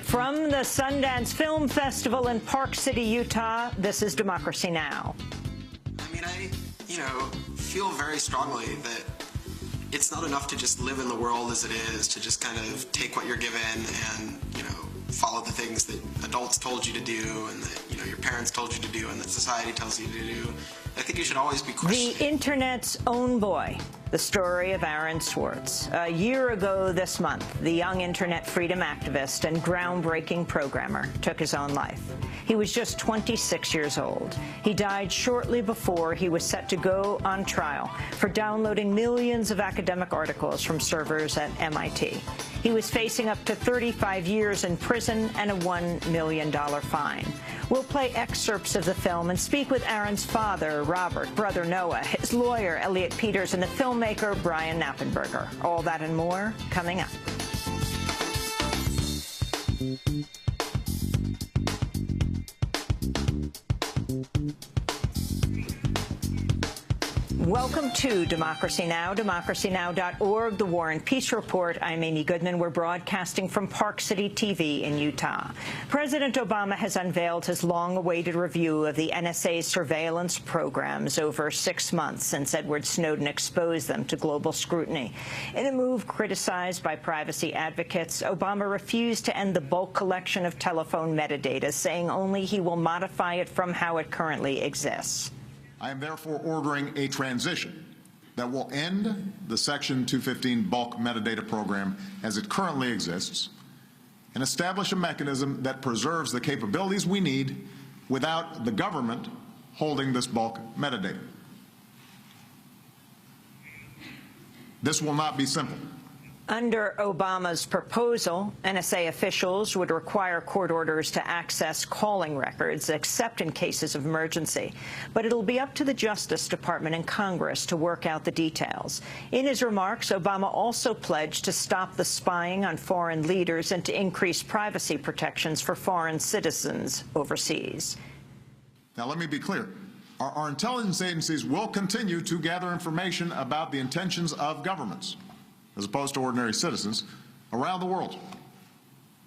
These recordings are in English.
From the Sundance Film Festival in Park City, Utah, this is Democracy Now! I mean, I feel very strongly that it's not enough to just live in the world as it is, to just kind of take what you're given and, follow the things that adults told you to do and that, your parents told you to do and that society tells you to do. I think you should always be questioning. The Internet's own boy, the story of Aaron Swartz. A year ago this month, the young Internet freedom activist and groundbreaking programmer took his own life. He was just 26 years old. He died shortly before he was set to go on trial for downloading millions of academic articles from servers at MIT. He was facing up to 35 years in prison and a $1 million fine. We'll play excerpts of the film and speak with Aaron's father, Robert, brother Noah, his lawyer, Elliot Peters, and the filmmaker, Brian Knappenberger. All that and more coming up. Welcome to Democracy Now!, democracynow.org, the War and Peace Report. I'm Amy Goodman. We're broadcasting from Park City TV in Utah. President Obama has unveiled his long-awaited review of the NSA's surveillance programs over 6 months since Edward Snowden exposed them to global scrutiny. In a move criticized by privacy advocates, Obama refused to end the bulk collection of telephone metadata, saying only he will modify it from how it currently exists. I am therefore ordering a transition that will end the Section 215 bulk metadata program as it currently exists and establish a mechanism that preserves the capabilities we need without the government holding this bulk metadata. This will not be simple. Under Obama's proposal, NSA officials would require court orders to access calling records, except in cases of emergency. But it'll be up to the Justice Department and Congress to work out the details. In his remarks, Obama also pledged to stop the spying on foreign leaders and to increase privacy protections for foreign citizens overseas. Now, let me be clear. Our intelligence agencies will continue to gather information about the intentions of governments, as opposed to ordinary citizens, around the world,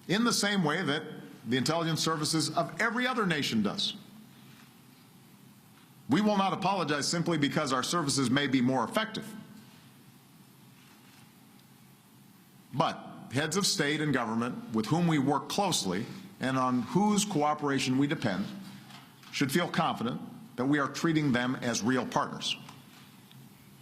in the same way that the intelligence services of every other nation does. We will not apologize simply because our services may be more effective. But heads of state and government with whom we work closely and on whose cooperation we depend should feel confident that we are treating them as real partners.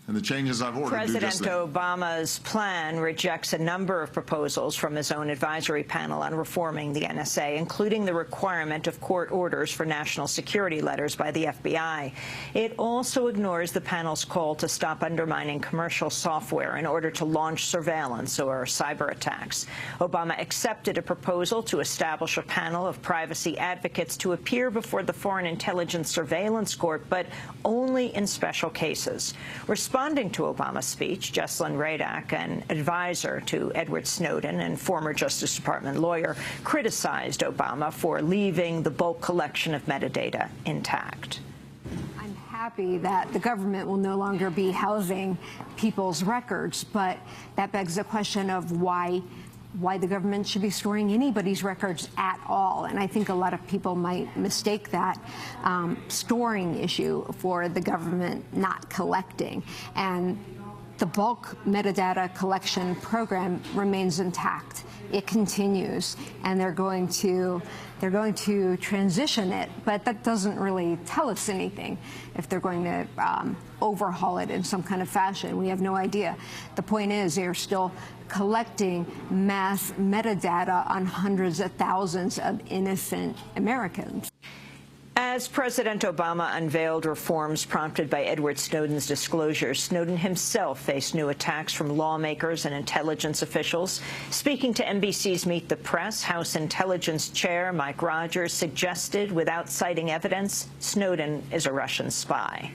And the changes I've ordered do just that. President Obama's plan rejects a number of proposals from his own advisory panel on reforming the NSA, including the requirement of court orders for national security letters by the FBI. It also ignores the panel's call to stop undermining commercial software in order to launch surveillance or cyber attacks. Obama accepted a proposal to establish a panel of privacy advocates to appear before the Foreign Intelligence Surveillance Court, but only in special cases. Responding to Obama's speech, Jesselyn Radack, an advisor to Edward Snowden and former Justice Department lawyer, criticized Obama for leaving the bulk collection of metadata intact. I'm happy that the government will no longer be housing people's records, but that begs the question of why the government should be storing anybody's records at all. And I think a lot of people might mistake that storing issue for the government not collecting. And the bulk metadata collection program remains intact. It continues, and they're going to transition it, but that doesn't really tell us anything if they're going to overhaul it in some kind of fashion. We have no idea. The point is they're still collecting mass metadata on hundreds of thousands of innocent Americans. As President Obama unveiled reforms prompted by Edward Snowden's disclosures, Snowden himself faced new attacks from lawmakers and intelligence officials. Speaking to NBC's Meet the Press, House Intelligence Chair Mike Rogers suggested, without citing evidence, Snowden is a Russian spy.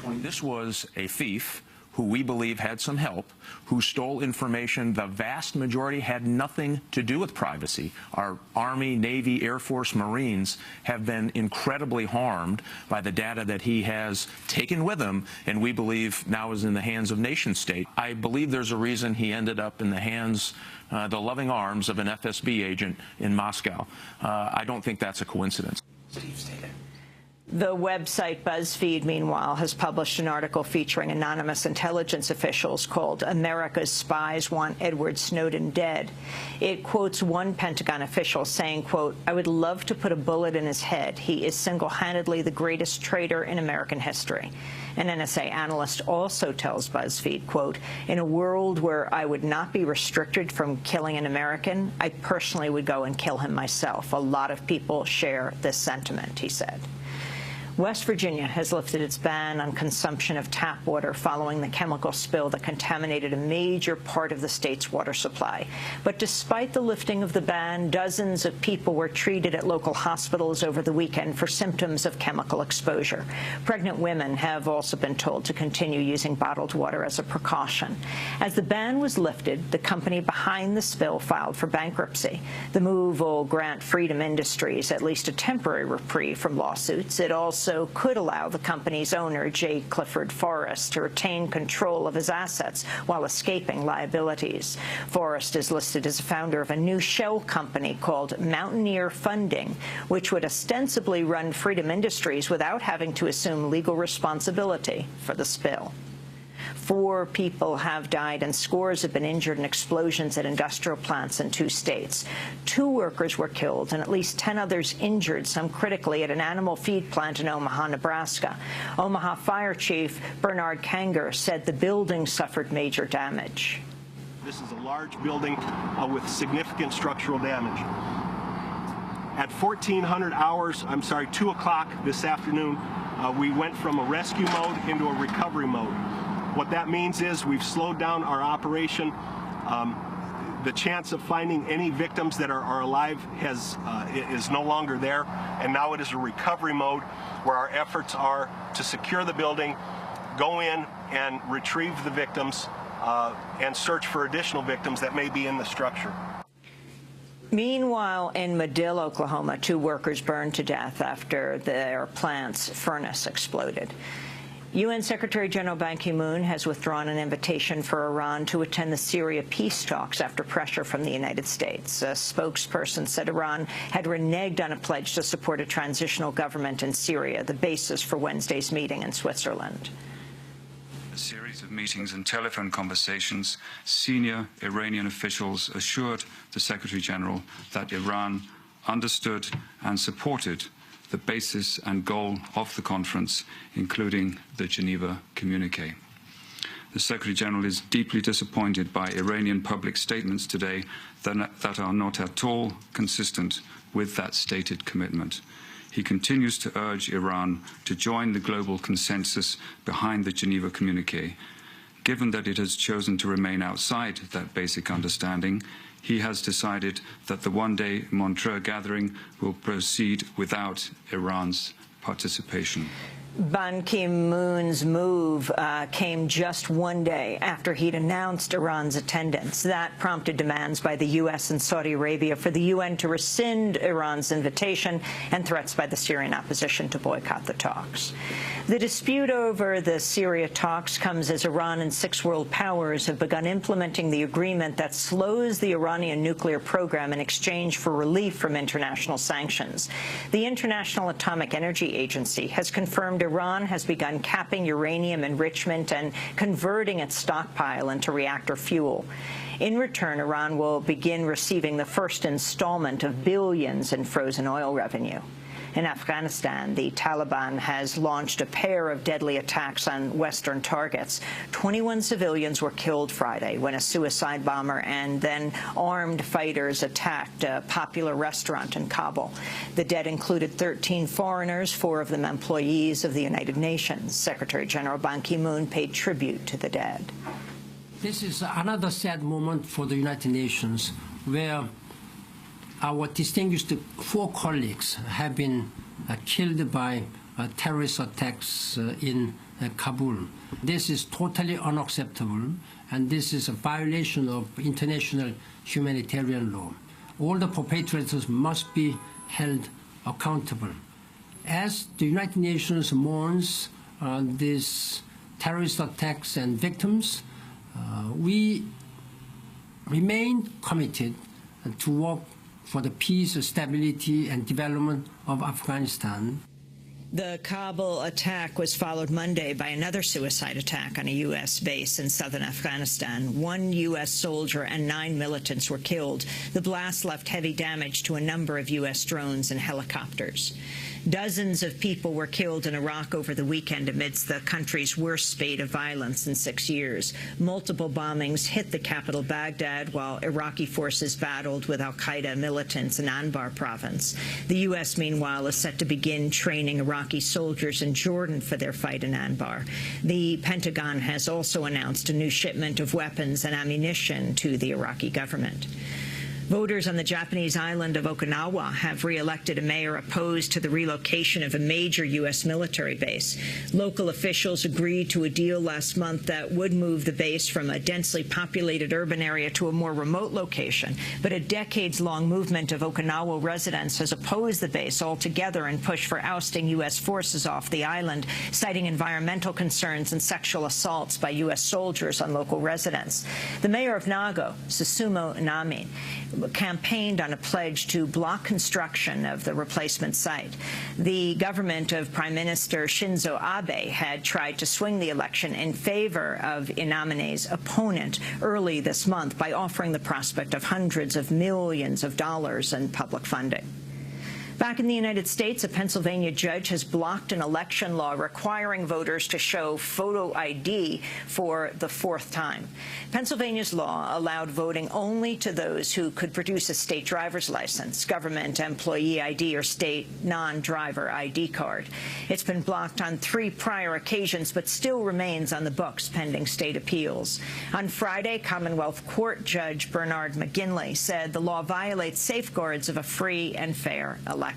This was a thief who we believe had some help, who stole information. The vast majority had nothing to do with privacy. Our Army, Navy, Air Force, Marines have been incredibly harmed by the data that he has taken with him, and we believe now is in the hands of nation state. I believe there's a reason he ended up in the hands, the loving arms of an FSB agent in Moscow. I don't think that's a coincidence. Steve, stay there. The website BuzzFeed, meanwhile, has published an article featuring anonymous intelligence officials called "America's Spies Want Edward Snowden Dead." It quotes one Pentagon official saying, quote, "I would love to put a bullet in his head. He is single-handedly the greatest traitor in American history." An NSA analyst also tells BuzzFeed, quote, "In a world where I would not be restricted from killing an American, I personally would go and kill him myself. A lot of people share this sentiment," he said. West Virginia has lifted its ban on consumption of tap water following the chemical spill that contaminated a major part of the state's water supply. But despite the lifting of the ban, dozens of people were treated at local hospitals over the weekend for symptoms of chemical exposure. Pregnant women have also been told to continue using bottled water as a precaution. As the ban was lifted, the company behind the spill filed for bankruptcy. The move will grant Freedom Industries at least a temporary reprieve from lawsuits. It also could allow the company's owner, J. Clifford Forrest, to retain control of his assets while escaping liabilities. Forrest is listed as a founder of a new shell company called Mountaineer Funding, which would ostensibly run Freedom Industries without having to assume legal responsibility for the spill. 4 people have died and scores have been injured in explosions at industrial plants in 2 states. 2 workers were killed and at least 10 others injured, some critically, at an animal feed plant in Omaha, Nebraska. Omaha Fire Chief Bernard Kanger said the building suffered major damage. This is a large building with significant structural damage. At 2 o'clock this afternoon, we went from a rescue mode into a recovery mode. What that means is we've slowed down our operation. The chance of finding any victims that are alive is no longer there, and now it is a recovery mode where our efforts are to secure the building, go in and retrieve the victims, and search for additional victims that may be in the structure. Meanwhile, in Madill, Oklahoma, 2 workers burned to death after their plant's furnace exploded. UN Secretary General Ban Ki-moon has withdrawn an invitation for Iran to attend the Syria peace talks after pressure from the United States. A spokesperson said Iran had reneged on a pledge to support a transitional government in Syria, the basis for Wednesday's meeting in Switzerland. A series of meetings and telephone conversations, senior Iranian officials assured the Secretary General that Iran understood and supported the basis and goal of the conference, including the Geneva communique. The Secretary General is deeply disappointed by Iranian public statements today that are not at all consistent with that stated commitment. He continues to urge Iran to join the global consensus behind the Geneva communique. Given that it has chosen to remain outside that basic understanding, he has decided that the one-day Montreux gathering will proceed without Iran's participation. Ban Ki-moon's move came just one day after he'd announced Iran's attendance. That prompted demands by the U.S. and Saudi Arabia for the UN to rescind Iran's invitation and threats by the Syrian opposition to boycott the talks. The dispute over the Syria talks comes as Iran and 6 world powers have begun implementing the agreement that slows the Iranian nuclear program in exchange for relief from international sanctions. The International Atomic Energy Agency has confirmed Iran has begun capping uranium enrichment and converting its stockpile into reactor fuel. In return, Iran will begin receiving the first installment of billions in frozen oil revenue. In Afghanistan, the Taliban has launched a pair of deadly attacks on Western targets. 21 civilians were killed Friday when a suicide bomber and then armed fighters attacked a popular restaurant in Kabul. The dead included 13 foreigners, 4 of them employees of the United Nations. Secretary General Ban Ki-moon paid tribute to the dead. This is another sad moment for the United Nations, where our distinguished 4 colleagues have been killed by terrorist attacks in Kabul. This is totally unacceptable, and this is a violation of international humanitarian law. All the perpetrators must be held accountable. As the United Nations mourns these terrorist attacks and victims, we remain committed to work for the peace, stability, and development of Afghanistan. The Kabul attack was followed Monday by another suicide attack on a U.S. base in southern Afghanistan. 1 U.S. soldier and 9 militants were killed. The blast left heavy damage to a number of U.S. drones and helicopters. Dozens of people were killed in Iraq over the weekend amidst the country's worst spate of violence in 6 years. Multiple bombings hit the capital, Baghdad, while Iraqi forces battled with al-Qaeda militants in Anbar province. The U.S., meanwhile, is set to begin training Iraqi soldiers in Jordan for their fight in Anbar. The Pentagon has also announced a new shipment of weapons and ammunition to the Iraqi government. Voters on the Japanese island of Okinawa have re-elected a mayor opposed to the relocation of a major U.S. military base. Local officials agreed to a deal last month that would move the base from a densely populated urban area to a more remote location. But a decades-long movement of Okinawa residents has opposed the base altogether and pushed for ousting U.S. forces off the island, citing environmental concerns and sexual assaults by U.S. soldiers on local residents. The mayor of Nago, Susumu Nami, campaigned on a pledge to block construction of the replacement site. The government of Prime Minister Shinzo Abe had tried to swing the election in favor of Inamene's opponent early this month by offering the prospect of hundreds of millions of dollars in public funding. Back in the United States, a Pennsylvania judge has blocked an election law requiring voters to show photo ID for the 4th time. Pennsylvania's law allowed voting only to those who could produce a state driver's license, government employee ID, or state non-driver ID card. It's been blocked on 3 prior occasions, but still remains on the books pending state appeals. On Friday, Commonwealth Court Judge Bernard McGinley said the law violates safeguards of a free and fair election.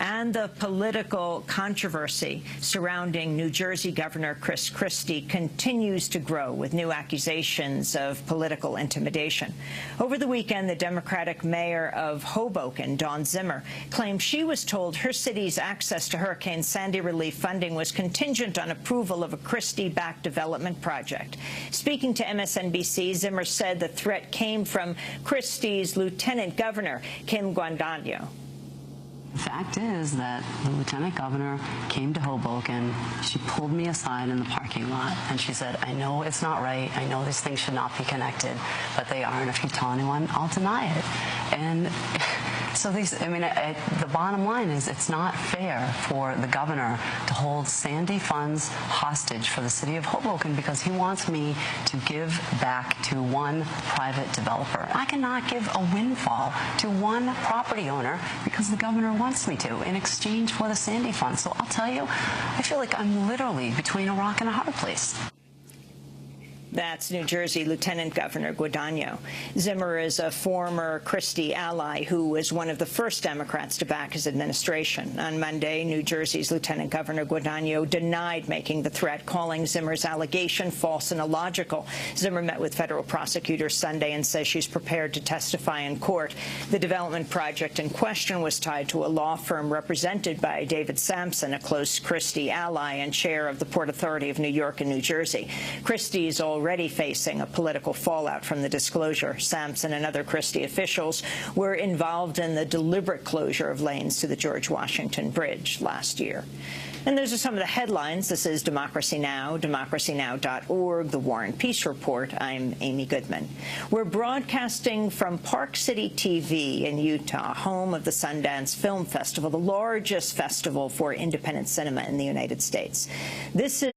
And the political controversy surrounding New Jersey Governor Christie continues to grow, with new accusations of political intimidation. Over the weekend, the Democratic mayor of Hoboken, Dawn Zimmer, claimed she was told her city's access to Hurricane Sandy relief funding was contingent on approval of a Christie-backed development project. Speaking to MSNBC, Zimmer said the threat came from Christie's lieutenant governor, Kim Guadagno. The fact is that the lieutenant governor came to Hoboken. She pulled me aside in the parking lot, and she said, I know it's not right. I know these things should not be connected, but they are. And if you tell anyone, I'll deny it. And so the bottom line is it's not fair for the governor to hold Sandy funds hostage for the city of Hoboken because he wants me to give back to one private developer. I cannot give a windfall to one property owner because the governor wants me to in exchange for the Sandy funds. So I'll tell you, I feel like I'm literally between a rock and a hard place. That's New Jersey Lieutenant Governor Guadagno. Zimmer is a former Christie ally who was one of the first Democrats to back his administration. On Monday, New Jersey's Lieutenant Governor Guadagno denied making the threat, calling Zimmer's allegation false and illogical. Zimmer met with federal prosecutors Sunday and says she's prepared to testify in court. The development project in question was tied to a law firm represented by David Sampson, a close Christie ally and chair of the Port Authority of New York and New Jersey. Christie's already facing a political fallout from the disclosure. Sampson and other Christie officials were involved in the deliberate closure of lanes to the George Washington Bridge last year. And those are some of the headlines. This is Democracy Now!, democracynow.org, The War and Peace Report. I'm Amy Goodman. We're broadcasting from Park City TV in Utah, home of the Sundance Film Festival, the largest festival for independent cinema in the United States. This is